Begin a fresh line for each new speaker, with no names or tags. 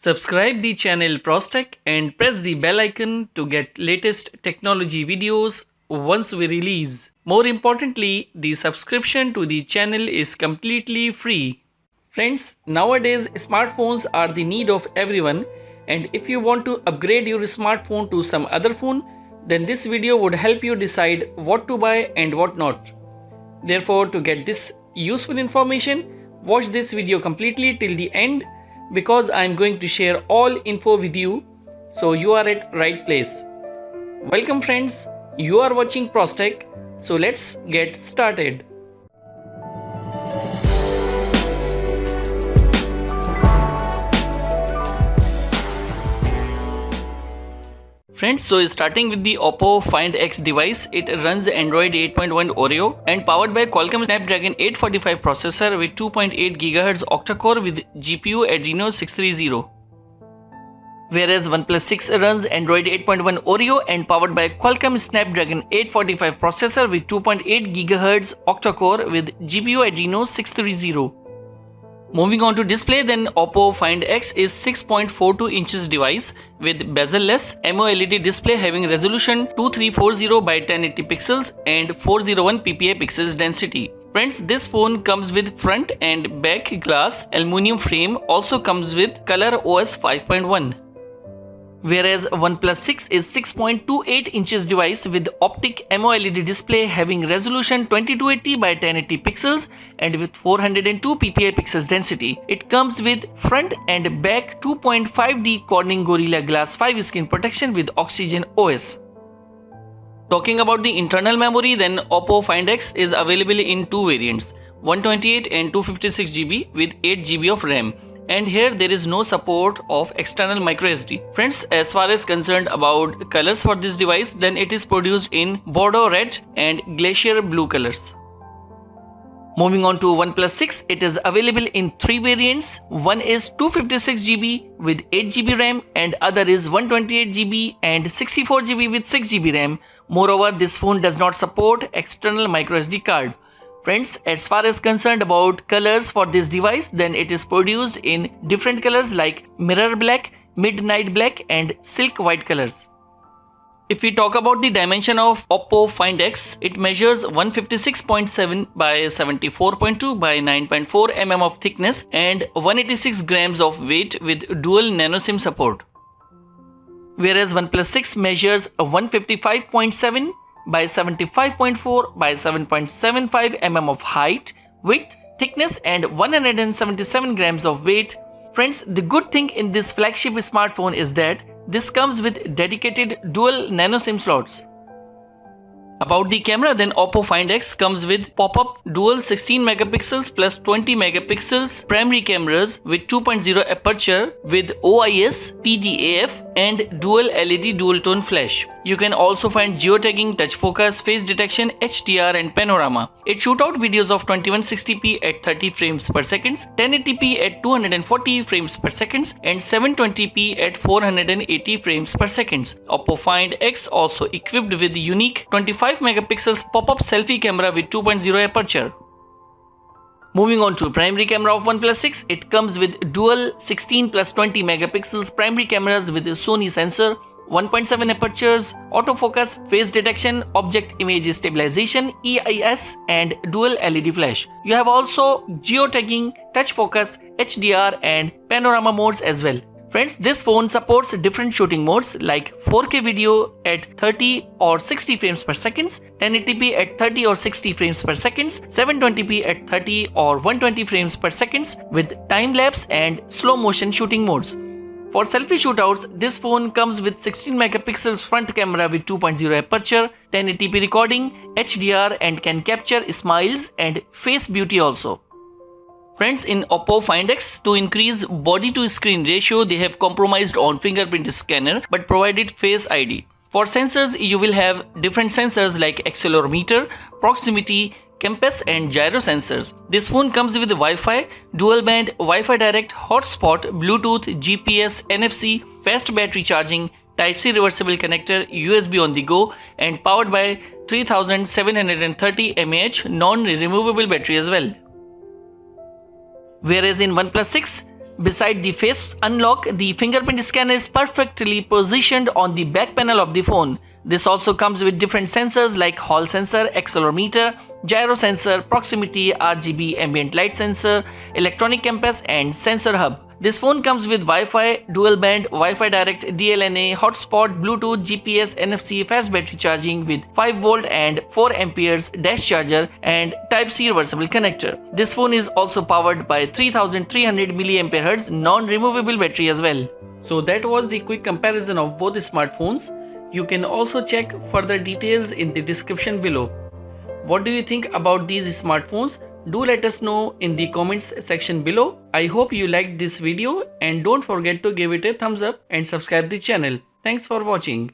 Subscribe the channel ProzTech and press the bell icon to get latest technology videos once we release. More importantly, the subscription to the channel is completely free. Friends, nowadays smartphones are the need of everyone, and if you want to upgrade your smartphone to some other phone, then this video would help you decide what to buy and what not. Therefore, to get this useful information, watch this video completely till the end, because I am going to share all info with you, so you are at right place. Welcome friends, you are watching ProzTech, so let's get started. Friends, so starting with the Oppo Find X device, it runs Android 8.1 Oreo and powered by Qualcomm Snapdragon 845 processor with 2.8 GHz octa-core with GPU Adreno 630. Whereas OnePlus 6 runs Android 8.1 Oreo and powered by Qualcomm Snapdragon 845 processor with 2.8 GHz octa-core with GPU Adreno 630. Moving on to display, then Oppo Find X is 6.42 inches device with bezel-less AMOLED display having resolution 2340 by 1080 pixels and 401 ppi pixels density. Friends, this phone comes with front and back glass aluminum frame, also comes with color OS 5.1. Whereas OnePlus 6 is 6.28 inches device with Optic AMOLED display having resolution 2280 by 1080 pixels and with 402 ppi pixels density. It comes with front and back 2.5D Corning Gorilla Glass 5 screen protection with Oxygen OS. Talking about the internal memory, then Oppo Find X is available in two variants, 128 and 256 GB with 8 GB of RAM. And here there is no support of external microSD. Friends, as far as concerned about colors for this device, then it is produced in Bordeaux red and Glacier blue colors. Moving on to OnePlus 6, it is available in three variants. One is 256 GB with 8 GB RAM and other is 128 GB and 64 GB with 6 GB RAM. Moreover, this phone does not support external microSD card. Friends, as far as concerned about colors for this device, then it is produced in different colors like mirror black, midnight black and silk white colors. If we talk about the dimension of Oppo Find X, it measures 156.7 by 74.2 by 9.4 mm of thickness and 186 grams of weight with dual nano SIM support. Whereas OnePlus 6 measures 155.7 by 75.4 by 7.75 mm of height, width, thickness and 177 grams of weight. Friends, the good thing in this flagship smartphone is that this comes with dedicated dual nano SIM slots. About the camera, then Oppo Find X comes with Popup dual 16 megapixels plus 20 megapixels primary cameras with 2.0 aperture with OIS, PDAF and dual LED dual tone flash. You can also find geotagging, touch focus, face detection, HDR and panorama. It shoots out videos of 2160p at 30 frames per second, 1080p at 240 frames per second and 720p at 480 frames per second. Oppo Find X also equipped with unique 25 megapixels pop-up selfie camera with 2.0 aperture. Moving on to primary camera of OnePlus 6, it comes with dual 16 plus 20 megapixels primary cameras with a Sony sensor, 1.7 apertures, autofocus, face detection, object image stabilization, EIS and dual LED flash. You have also geotagging, touch focus, HDR and panorama modes as well. Friends, this phone supports different shooting modes like 4K video at 30 or 60 frames per second, 1080p at 30 or 60 frames per second, 720p at 30 or 120 frames per second with time-lapse and slow motion shooting modes. For selfie shootouts, this phone comes with 16 megapixels front camera with 2.0 aperture, 1080p recording, HDR and can capture smiles and face beauty also. Friends, in Oppo Find X, to increase body to screen ratio, they have compromised on fingerprint scanner but provided Face ID. For sensors, you will have different sensors like accelerometer, proximity, compass and gyro sensors. This phone comes with Wi-Fi, dual band, Wi-Fi Direct, hotspot, Bluetooth, GPS, NFC, fast battery charging, Type-C reversible connector, USB on the go and powered by 3730 mAh non-removable battery as well. Whereas in OnePlus 6, Beside the face unlock, the fingerprint scanner is perfectly positioned on the back panel of the phone. This also comes with different sensors like hall sensor, accelerometer, gyro sensor, proximity, RGB ambient light sensor, electronic compass and sensor hub. This phone comes with Wi-Fi, dual band, Wi-Fi Direct, DLNA, hotspot, Bluetooth, GPS, NFC, fast battery charging with 5V and 4A dash charger and Type-C reversible connector. This phone is also powered by 3300 mAh non-removable battery as well. So that was the quick comparison of both smartphones. You can also check further details in the description below. What do you think about these smartphones? Do let us know in the comments section below. I hope you liked this video and don't forget to give it a thumbs up and subscribe the channel. Thanks for watching.